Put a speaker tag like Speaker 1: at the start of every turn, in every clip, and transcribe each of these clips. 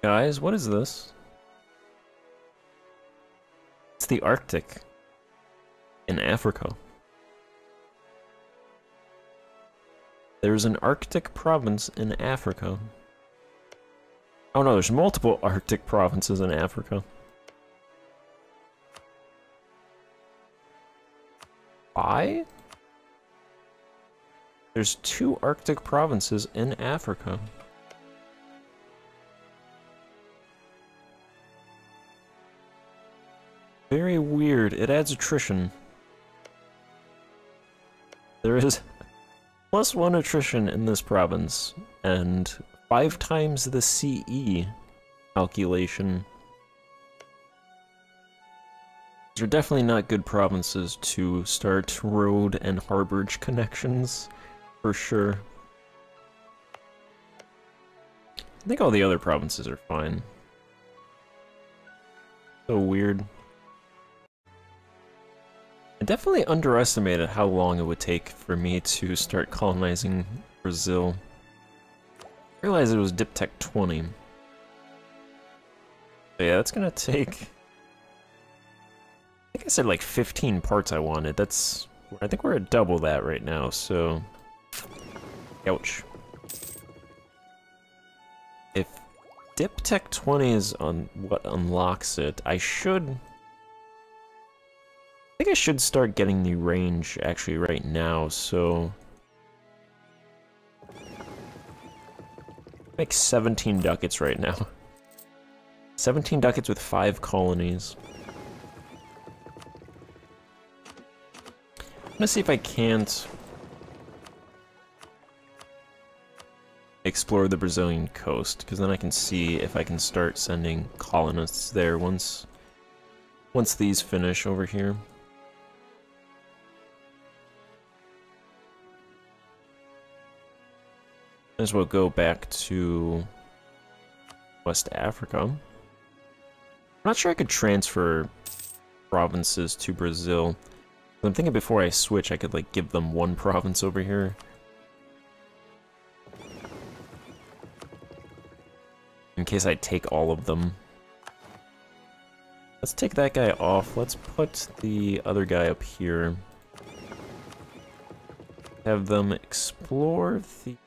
Speaker 1: Guys, what is this? It's the Arctic in Africa. There's an Arctic province in Africa. Oh no, there's multiple Arctic provinces in Africa. Why? There's 2 Arctic provinces in Africa. Very weird. It adds attrition. There is +1 attrition in this province, and 5 times the CE calculation. These are definitely not good provinces to start road and harborage connections, for sure. I think all the other provinces are fine. So weird. I definitely underestimated how long it would take for me to start colonizing Brazil. I realized it was Diptech 20. But yeah, that's gonna take... I think I said like 15 parts I wanted. That's... I think we're at double that right now, so... Ouch. If Diptech 20 is on what unlocks it, I think I should start getting the range actually right now, so... Make 17 ducats right now. 17 ducats with 5 colonies. I'm gonna see if I can't explore the Brazilian coast, because then I can see if I can start sending colonists there once these finish over here. Might as well go back to West Africa. I'm not sure I could transfer provinces to Brazil. I'm thinking before I switch, I could like give them 1 province over here. In case I take all of them. Let's take that guy off. Let's put the other guy up here. Have them explore the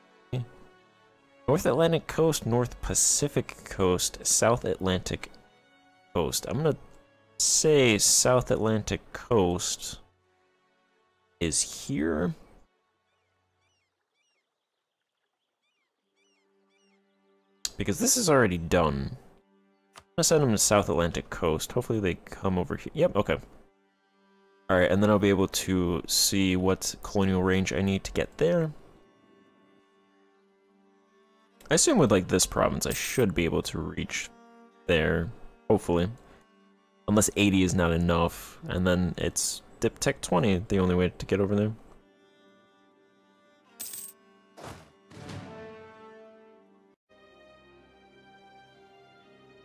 Speaker 1: North Atlantic coast, North Pacific coast, South Atlantic coast. I'm gonna say South Atlantic coast is here. Because this is already done. I'm gonna send them to South Atlantic coast. Hopefully they come over here. Yep, okay. Alright, and then I'll be able to see what colonial range I need to get there. I assume with like this province, I should be able to reach there, hopefully. Unless 80 is not enough, and then it's Diptech 20, the only way to get over there.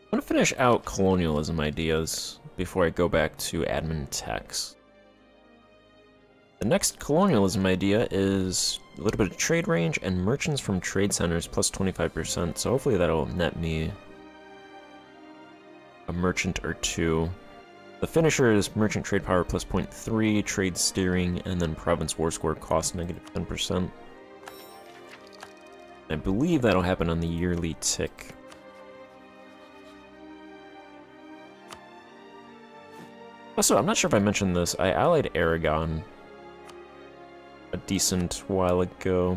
Speaker 1: I'm gonna finish out colonialism ideas before I go back to admin techs. The next colonialism idea is a little bit of trade range and merchants from trade centers plus 25%, so hopefully that'll net me a merchant or 2. The finisher is merchant trade power plus 0.3, trade steering, and then province war score cost negative 10%. I believe that'll happen on the yearly tick. Also, I'm not sure if I mentioned this, I allied Aragon a decent while ago.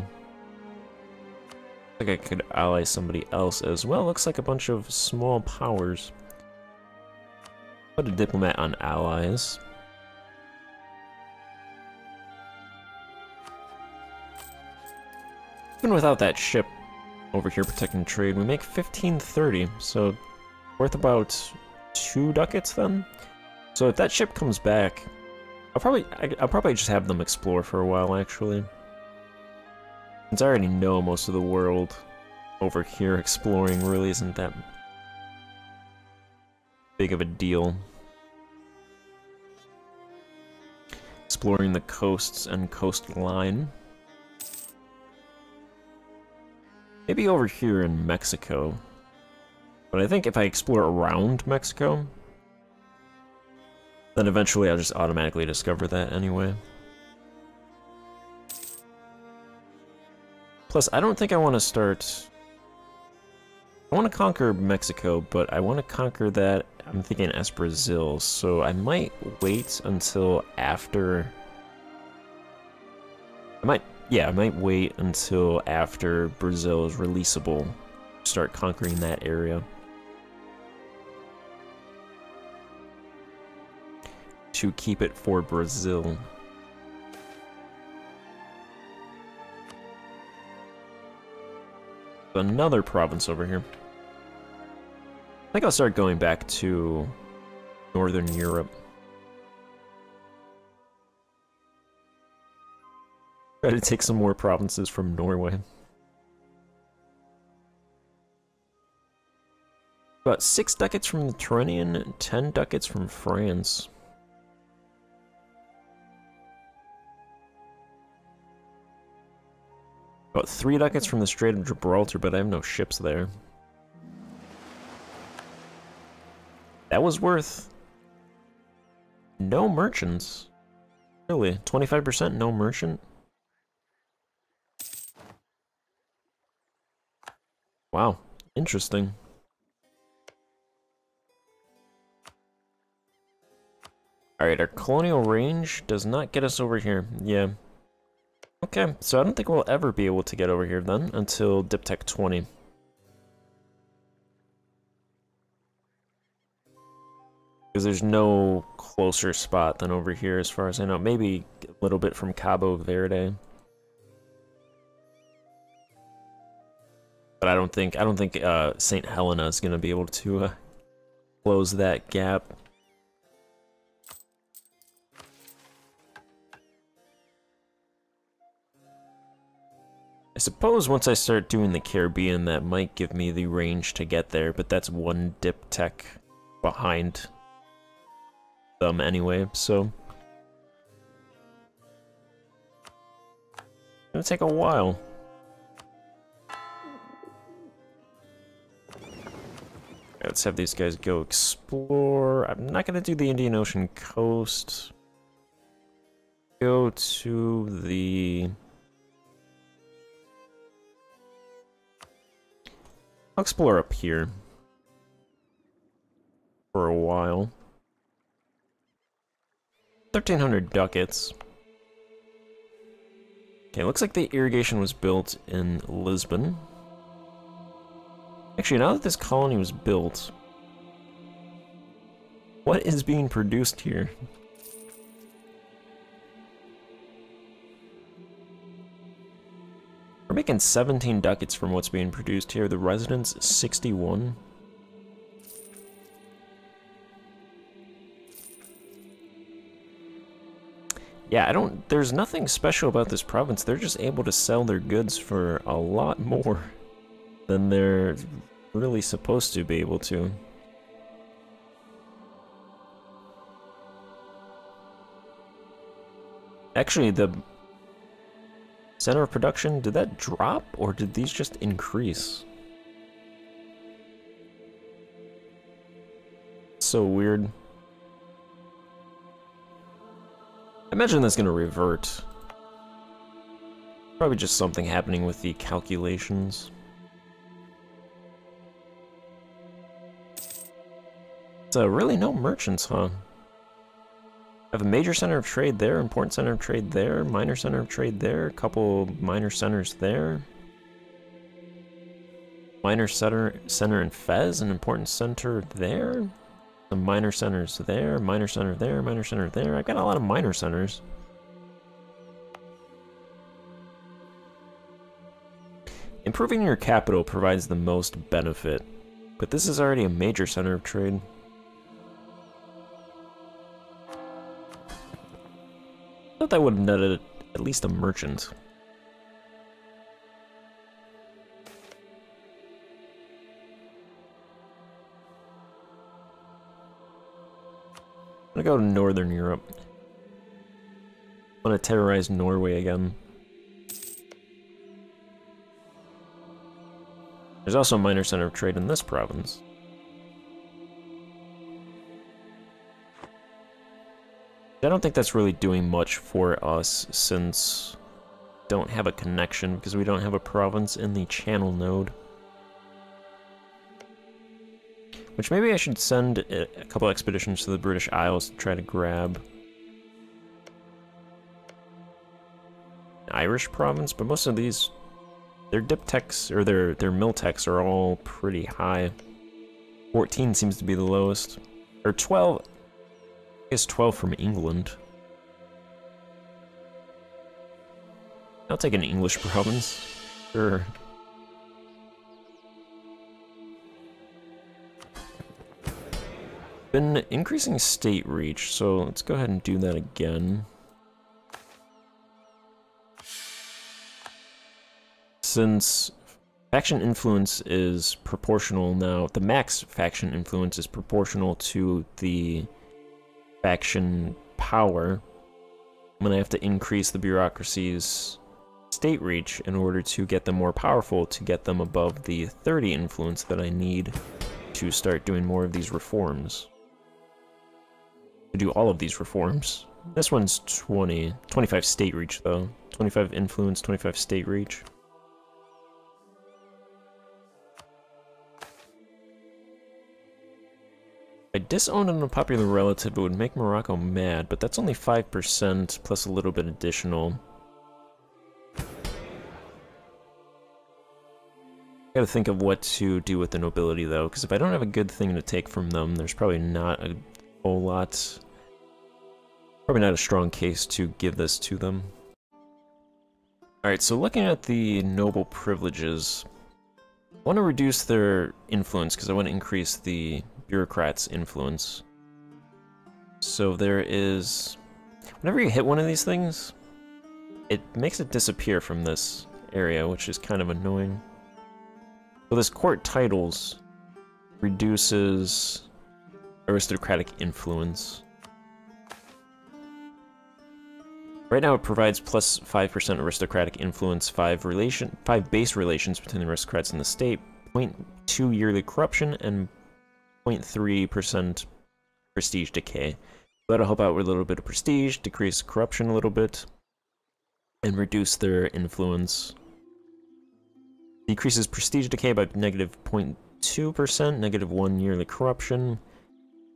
Speaker 1: I think I could ally somebody else as well. Looks like a bunch of small powers. Put a diplomat on allies. Even without that ship over here protecting trade, we make 1530, so worth about 2 ducats then? So if that ship comes back, I'll probably just have them explore for a while, actually. Since I already know most of the world over here, exploring really isn't that big of a deal. Exploring the coasts and coastline. Maybe over here in Mexico. But I think if I explore around Mexico, then eventually I'll just automatically discover that anyway. Plus, I don't think I want to start... I want to conquer Mexico, but I want to conquer that, I'm thinking Brazil, so I might wait until after... I might wait until after Brazil is releasable, start conquering that area. To keep it for Brazil. Another province over here. I think I'll start going back to Northern Europe. Try to take some more provinces from Norway. About 6 ducats from the Tyrrhenian, 10 ducats from France. About 3 ducats from the Strait of Gibraltar, but I have no ships there. That was worth no merchants. Really? 25% no merchant? Wow, interesting. Alright, our colonial range does not get us over here. Yeah. Okay, so I don't think we'll ever be able to get over here then until Diptech 20. Because there's no closer spot than over here as far as I know. Maybe a little bit from Cabo Verde. But I don't think St. Helena is going to be able to close that gap. I suppose once I start doing the Caribbean, that might give me the range to get there, but that's one Diptech behind them anyway, so it'll take a while. Let's have these guys go explore. I'm not gonna do the Indian Ocean coast. Go to the... I'll explore up here for a while. 1,300 ducats. Okay, looks like the irrigation was built in Lisbon. Actually, now that this colony was built, what is being produced here? We're making 17 ducats from what's being produced here. The residents, 61. Yeah, there's nothing special about this province. They're just able to sell their goods for a lot more than they're really supposed to be able to. Actually, the center of production, did that drop, or did these just increase? So weird. I imagine that's gonna revert. Probably just something happening with the calculations. So really no merchants, huh? I have a major center of trade there, important center of trade there, minor center of trade there, a couple minor centers there. Minor center in Fez, an important center there. Some minor centers there, minor center there, minor center there. I've got a lot of minor centers. Improving your capital provides the most benefit, but this is already a major center of trade. I thought that would have netted at least a merchant. I'm gonna go to Northern Europe. I want to terrorize Norway again. There's also a minor center of trade in this province. I don't think that's really doing much for us since we don't have a connection because we don't have a province in the channel node. Which maybe I should send a couple expeditions to the British Isles to try to grab an Irish province, but most of these, their diptychs or their miltechs are all pretty high. 14 seems to be the lowest. Or 12, I guess 12 from England. I'll take an English province. Sure. Been increasing state reach, so let's go ahead and do that again. Since faction influence is proportional now, the max faction influence is proportional to the faction power. I'm gonna have to increase the bureaucracy's state reach in order to get them more powerful, to get them above the 30 influence that I need to start doing more of these reforms. To do all of these reforms. This one's 25 state reach though. 25 influence, 25 state reach. I disowned an unpopular relative, it would make Morocco mad, but that's only 5% plus a little bit additional. Gotta think of what to do with the nobility though, because if I don't have a good thing to take from them, there's probably not a whole lot. Probably not a strong case to give this to them. Alright, so looking at the noble privileges, I want to reduce their influence because I want to increase the bureaucrats' influence. So there is... whenever you hit one of these things, it makes it disappear from this area, which is kind of annoying. So this court titles reduces aristocratic influence. Right now it provides plus 5% aristocratic influence, 5 base relations between the aristocrats and the state, 0.2 yearly corruption, and 0.3% prestige decay. That'll help out with a little bit of prestige, decrease corruption a little bit, and reduce their influence. Decreases prestige decay by negative 0.2%, negative 1 yearly corruption,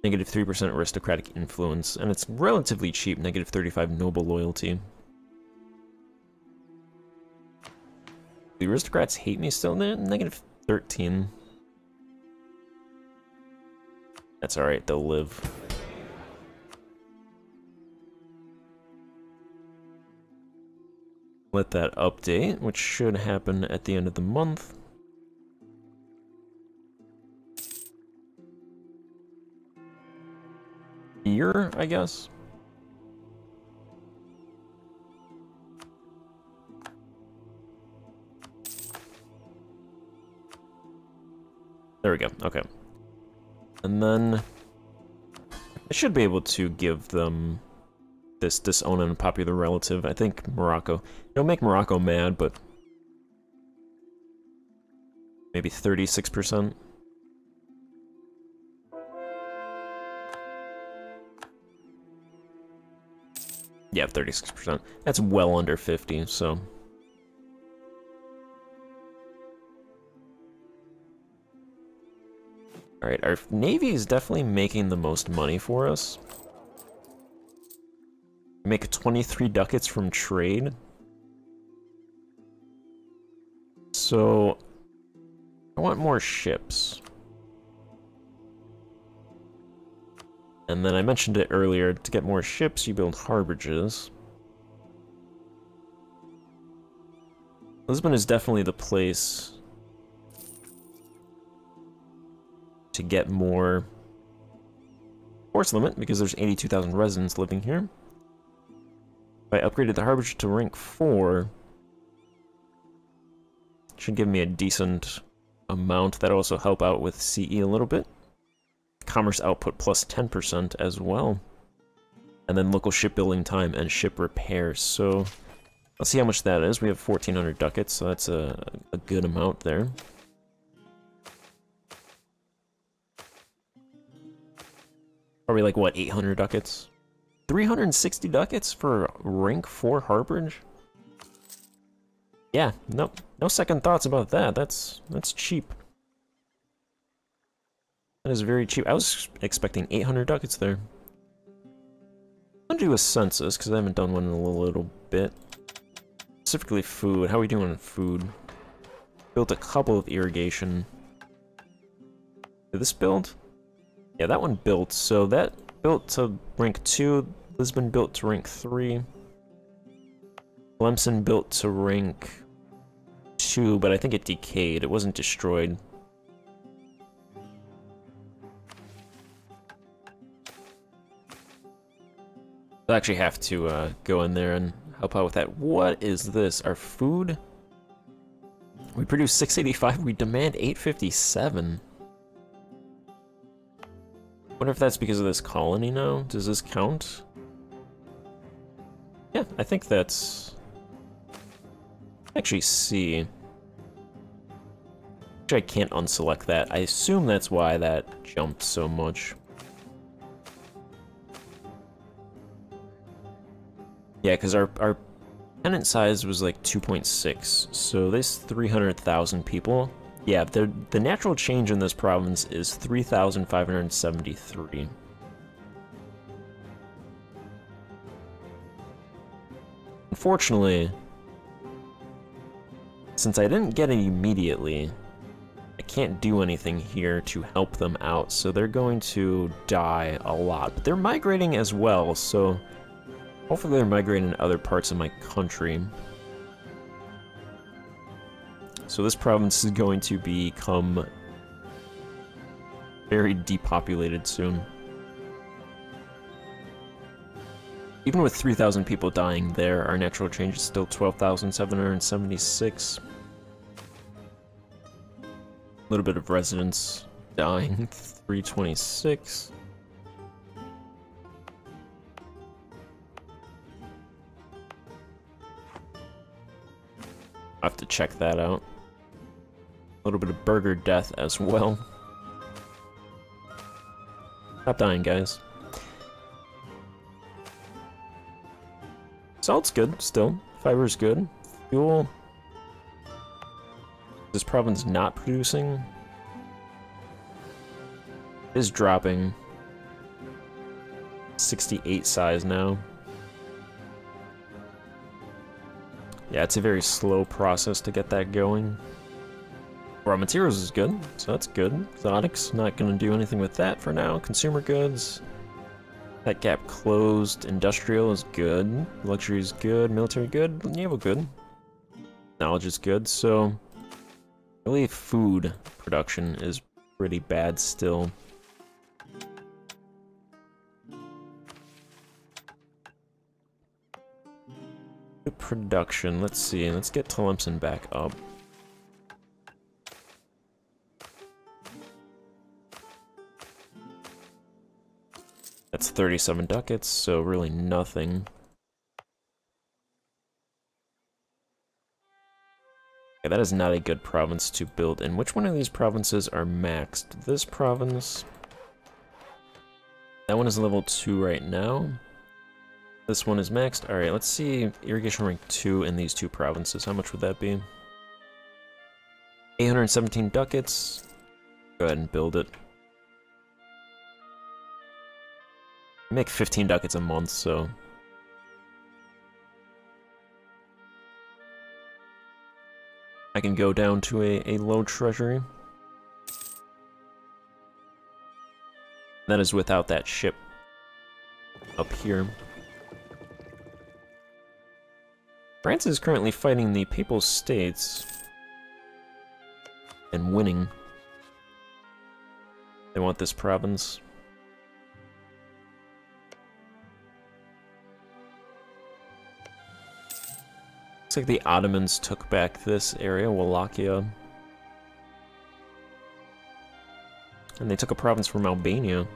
Speaker 1: negative 3% aristocratic influence, and it's relatively cheap, negative 35 noble loyalty. The aristocrats hate me still, negative 13. That's alright, they'll live. Let that update, which should happen at the end of the month. Year, I guess. There we go, okay. And then I should be able to give them this disown an unpopular relative. I think Morocco. It'll make Morocco mad, but maybe 36%. Yeah, 36%. That's well under 50, so. Alright, our Navy is definitely making the most money for us. We make 23 ducats from trade. So, I want more ships. And then I mentioned it earlier, to get more ships, you build harborages. Lisbon is definitely the place to get more force limit, because there's 82,000 residents living here. If I upgraded the harborage to rank 4, it should give me a decent amount. That'll also help out with CE a little bit. Commerce output plus 10% as well. And then local shipbuilding time and ship repairs. So let's see how much that is. We have 1,400 ducats, so that's a good amount there. Probably like, what, 800 ducats? 360 ducats for rank 4 Harborage? Yeah, no second thoughts about that. That's cheap. That is very cheap. I was expecting 800 ducats there. I'm gonna do a census, because I haven't done one in a little bit. Specifically food. How are we doing on food? Built a couple of irrigation. Did this build? Yeah, that one built. So that built to rank 2. Lisbon built to rank 3. Clemson built to rank 2, but I think it decayed. It wasn't destroyed. I actually have to go in there and help out with that. What is this? Our food? We produce 685, we demand 857. Wonder if that's because of this colony now? Does this count? Yeah, I think that's... Actually, C. Actually, I can't unselect that. I assume that's why that jumped so much. Yeah, because our tenant size was like 2.6, so this 300,000 people. Yeah, the natural change in this province is 3,573. Unfortunately, since I didn't get it immediately, I can't do anything here to help them out, so they're going to die a lot. But they're migrating as well, so hopefully they're migrating in other parts of my country. So this province is going to become very depopulated soon. Even with 3,000 people dying there, our natural change is still 12,776. A little bit of residents dying, 326. I have to check that out. A little bit of burger death as well. Stop dying, guys. Salt's good, still. Fiber's good. Fuel. This province not producing. It is dropping. 68 size now. Yeah, it's a very slow process to get that going. Raw materials is good, so that's good. Exotics, not gonna do anything with that for now. Consumer goods. That gap closed. Industrial is good. Luxury is good. Military good. Naval good. Knowledge is good, so... I believe food production is pretty bad still. Production, let's see. Let's get Tlemcen back up. That's 37 ducats, so really nothing. Okay, that is not a good province to build in. Which one of these provinces are maxed? This province. That one is level 2 right now. This one is maxed. Alright, let's see irrigation rank 2 in these two provinces. How much would that be? 817 ducats. Go ahead and build it. I make 15 ducats a month, so... I can go down to a low treasury. That is without that ship up here. France is currently fighting the Papal States and winning. They want this province. Looks like the Ottomans took back this area, Wallachia. And they took a province from Albania.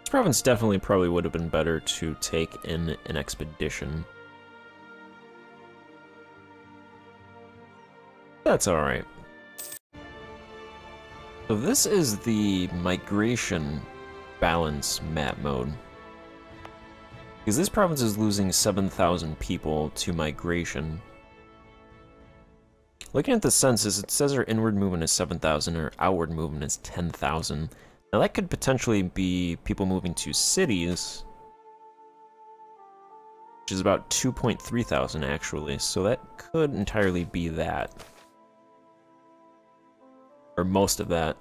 Speaker 1: This province definitely probably would have been better to take in an expedition. That's alright. So this is the migration balance map mode. Because this province is losing 7,000 people to migration. Looking at the census, it says our inward movement is 7,000, our outward movement is 10,000. Now that could potentially be people moving to cities, which is about 2.3 thousand actually, so that could entirely be that. Or most of that.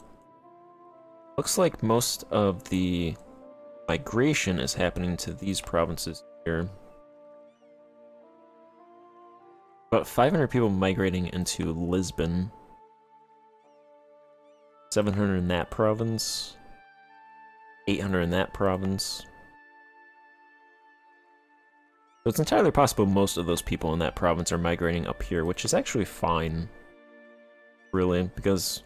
Speaker 1: Looks like most of the migration is happening to these provinces here. About 500 people migrating into Lisbon. 700 in that province. 800 in that province. So it's entirely possible most of those people in that province are migrating up here, which is actually fine. Really, because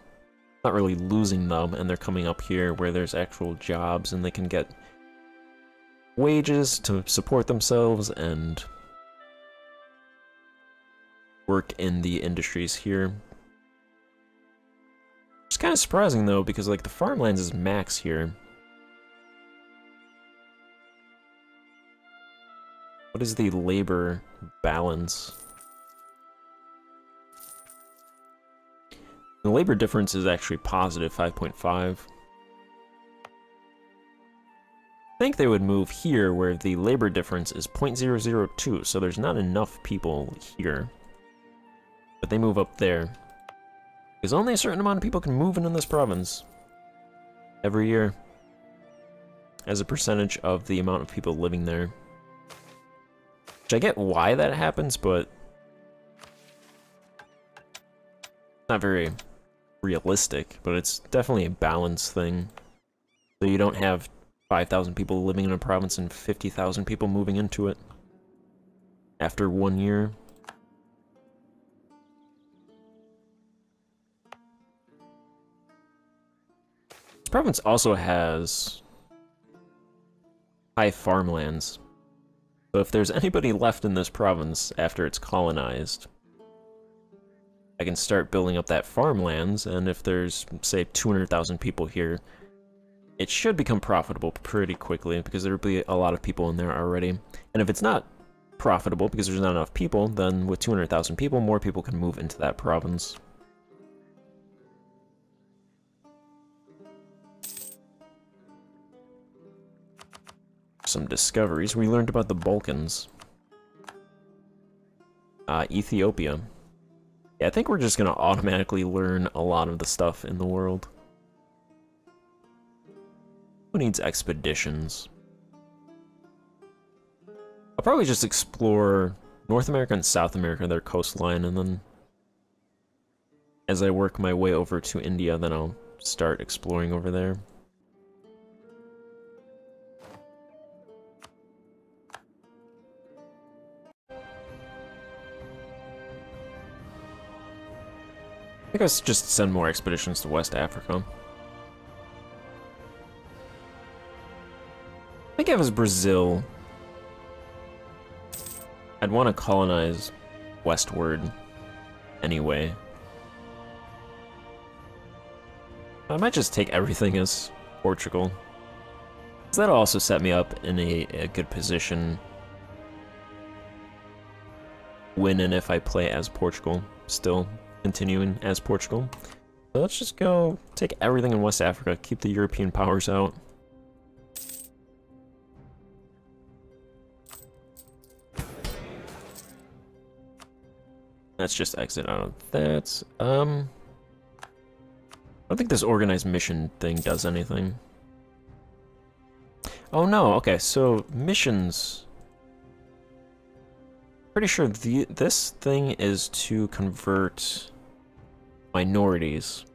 Speaker 1: not really losing them, and they're coming up here where there's actual jobs and they can get wages to support themselves and work in the industries here. It's kind of surprising though, because like the farmlands is max here. What is the labor balance? The labor difference is actually positive 5.5. I think they would move here where the labor difference is 0.002, so there's not enough people here. But they move up there. Because only a certain amount of people can move into this province every year as a percentage of the amount of people living there. Which I get why that happens, but not very realistic, but it's definitely a balance thing. So you don't have 5,000 people living in a province and 50,000 people moving into it after 1 year. This province also has high farmlands. So if there's anybody left in this province after it's colonized, I can start building up that farmlands, and if there's, say, 200,000 people here, it should become profitable pretty quickly, because there'll be a lot of people in there already. And if it's not profitable because there's not enough people, then with 200,000 people, more people can move into that province. Some discoveries. We learned about the Balkans. Ethiopia. Yeah, I think we're just gonna automatically learn a lot of the stuff in the world. Who needs expeditions? I'll probably just explore North America and South America, their coastline, and then as I work my way over to India, then I'll start exploring over there. I think I should just send more expeditions to West Africa. I think if it was Brazil, I'd want to colonize westward anyway. I might just take everything as Portugal. So that'll also set me up in a good position when and if I play as Portugal, still continuing as Portugal. So let's just go take everything in West Africa, keep the European powers out. Let's just exit out of that. I don't think this organized mission thing does anything. Oh no, okay, so missions. Pretty sure this thing is to convert minorities.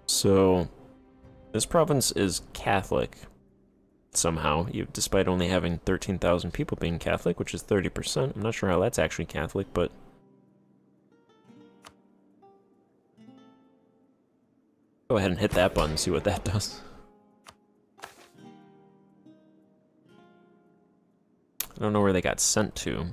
Speaker 1: So this province is Catholic somehow, despite only having 13,000 people being Catholic, which is 30%. I'm not sure how that's actually Catholic, but go ahead and hit that button and see what that does. I don't know where they got sent to.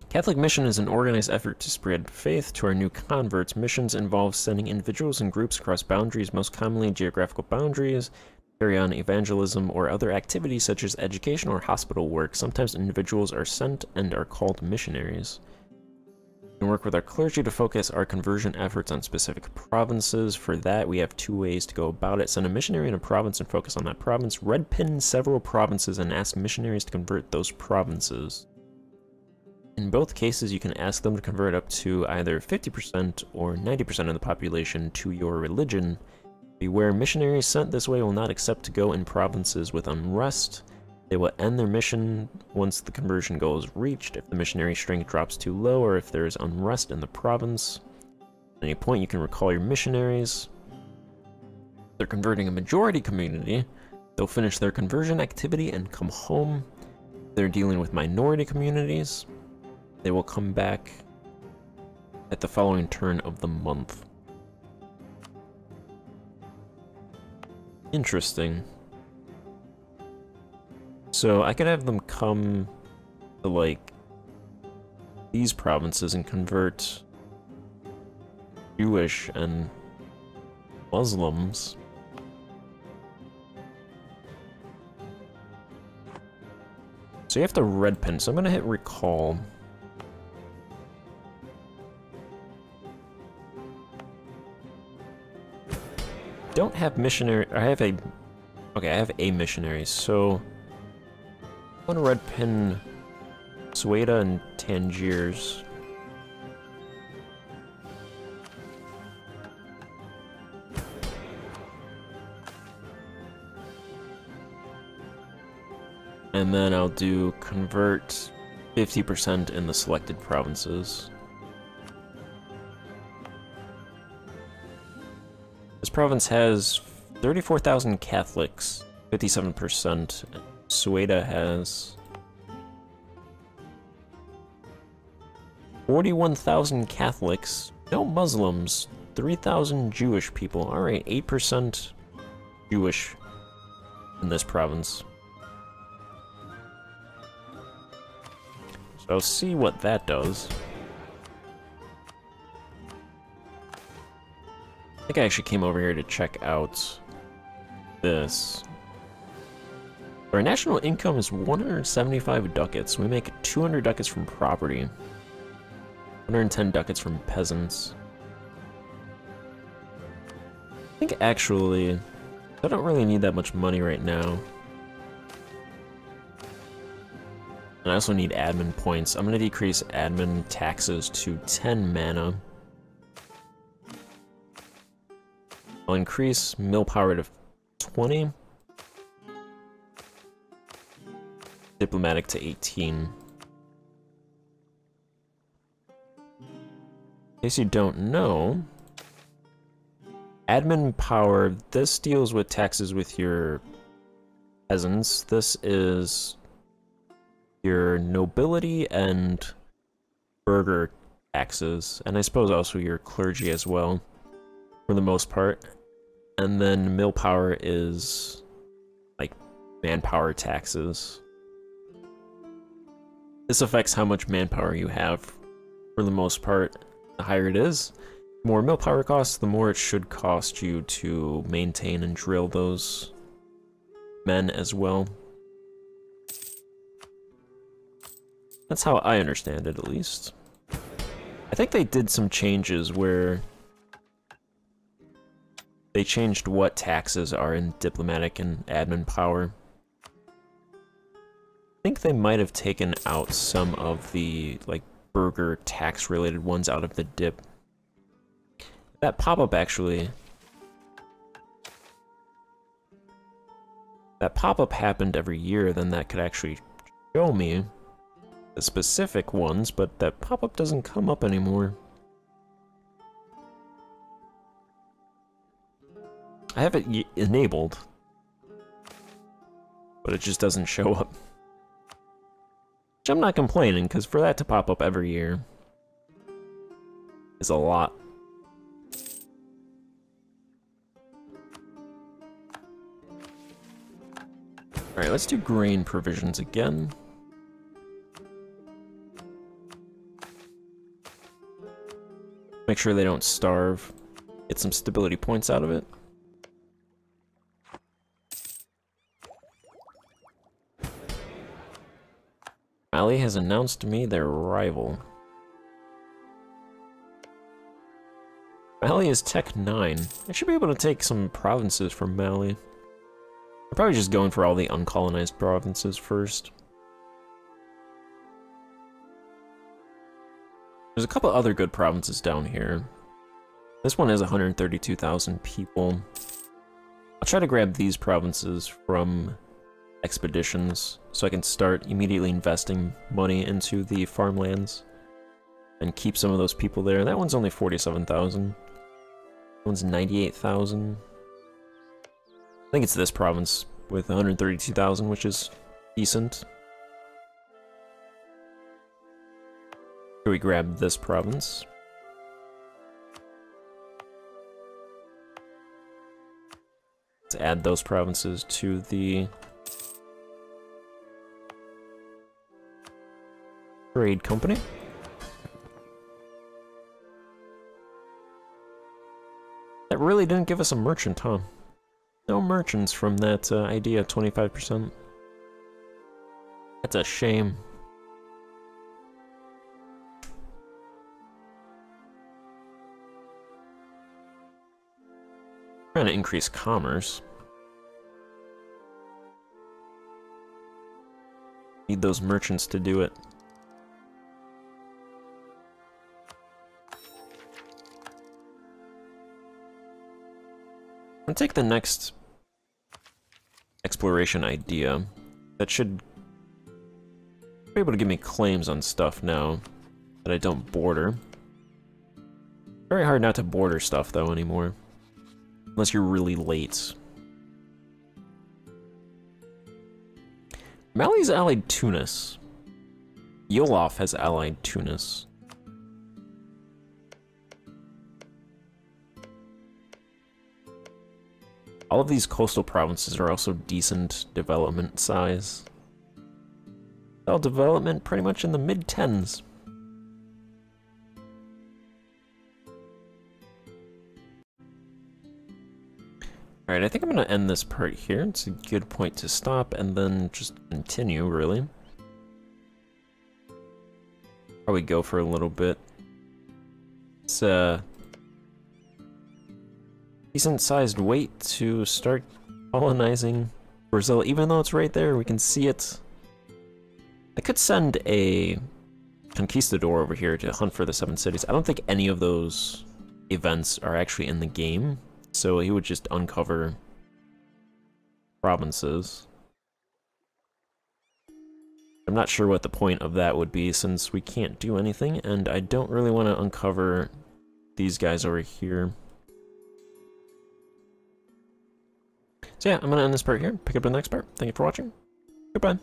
Speaker 1: Catholic mission is an organized effort to spread faith to our new converts. Missions involve sending individuals and groups across boundaries, most commonly geographical boundaries, carry on evangelism or other activities such as education or hospital work. Sometimes individuals are sent and are called missionaries. We can work with our clergy to focus our conversion efforts on specific provinces. For that, we have 2 ways to go about it. Send a missionary in a province and focus on that province. Red pin several provinces and ask missionaries to convert those provinces. In both cases, you can ask them to convert up to either 50% or 90% of the population to your religion. Beware, missionaries sent this way will not accept to go in provinces with unrest. They will end their mission once the conversion goal is reached, if the missionary strength drops too low, or if there is unrest in the province. At any point, you can recall your missionaries. If they're converting a majority community, they'll finish their conversion activity and come home. If they're dealing with minority communities, they will come back at the following turn of the month. Interesting. So I could have them come to, like, these provinces and convert Jewish and Muslims. So you have to red pin, so I'm gonna hit recall. Don't have missionary. I have a. Okay, I have a missionary. So I'm gonna red pin Sueda and Tangiers. And then I'll do convert 50% in the selected provinces. This province has 34,000 Catholics, 57%. Sueda has 41,000 Catholics, no Muslims, 3,000 Jewish people. Alright, 8% Jewish in this province. So I'll see what that does. I think I actually came over here to check out this. Our national income is 175 ducats. We make 200 ducats from property. 110 ducats from peasants. I think actually, I don't really need that much money right now. And I also need admin points. I'm gonna decrease admin taxes to 10 mana. I'll increase mill power to 20. Diplomatic to 18. In case you don't know, admin power, this deals with taxes with your peasants. This is your nobility and burgher taxes, and I suppose also your clergy as well, for the most part. And then mill power is like manpower taxes. This affects how much manpower you have for the most part. The higher it is, the more mill power costs, the more it should cost you to maintain and drill those men as well. That's how I understand it, at least. I think they did some changes where they changed what taxes are in diplomatic and admin power. I think they might have taken out some of the, like, burger tax-related ones out of the dip. That pop-up actually... That pop-up happened every year, then that could actually show me the specific ones, but that pop-up doesn't come up anymore. I have it enabled, but it just doesn't show up. Which I'm not complaining, because for that to pop up every year is a lot. Alright, let's do grain provisions again. make sure they don't starve. Get some stability points out of it. Mali has announced to me their rival. Mali is Tech 9. I should be able to take some provinces from Mali. I'm probably just going for all the uncolonized provinces first. There's a couple other good provinces down here. This one has 132,000 people. I'll try to grab these provinces from expeditions so I can start immediately investing money into the farmlands and keep some of those people there. That one's only 47,000. That one's 98,000. I think it's this province with 132,000, which is decent. Here we grab this province. Let's add those provinces to the trade company. That really didn't give us a merchant, huh? No merchants from that idea, 25%. That's a shame. Trying to increase commerce. Need those merchants to do it. I'll take the next exploration idea. That should be able to give me claims on stuff now that I don't border. Very hard not to border stuff though anymore. Unless you're really late. Mali's allied Tunis. Yolof has allied Tunis. All of these coastal provinces are also decent development size. All development pretty much in the mid-10s. Alright, I think I'm going to end this part here. It's a good point to stop and then just continue, really. Probably go for a little bit. It's a decent-sized wait to start colonizing Brazil, even though it's right there, we can see it. I could send a conquistador over here to hunt for the 7 cities. I don't think any of those events are actually in the game. So he would just uncover provinces. I'm not sure what the point of that would be since we can't do anything, and I don't really want to uncover these guys over here. So yeah, I'm going to end this part here, pick up the next part. Thank you for watching. Goodbye.